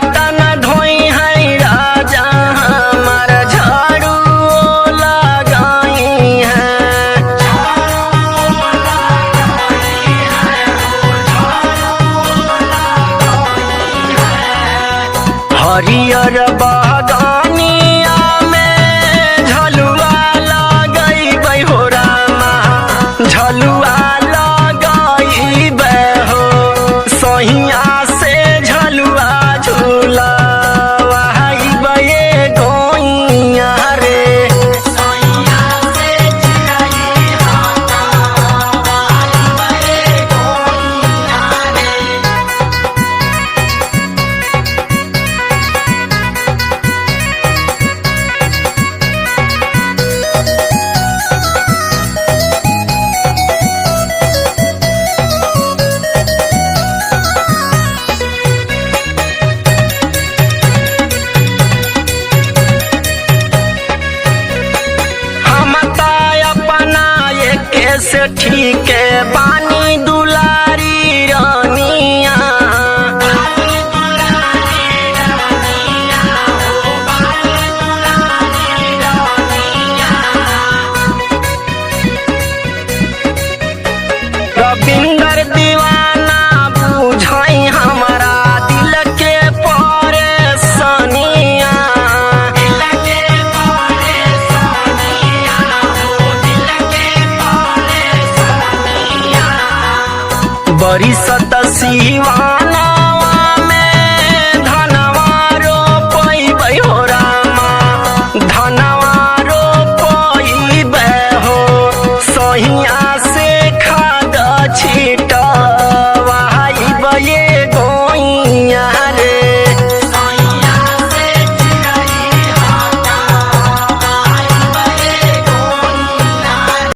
बर्तन धोई है राजा हमार झाड़ू लगाई है। हरियर बगानिया में झलुआ लगई हो रामा झलुआ लगई हो सहिया से झलुआ झूला वही बे गोइया रे। से ठीक है बानी दुलारी रानिया रविंदर दीवाना बुझाई हमारा दिल के परेशानिया। बड़ी सत सिवान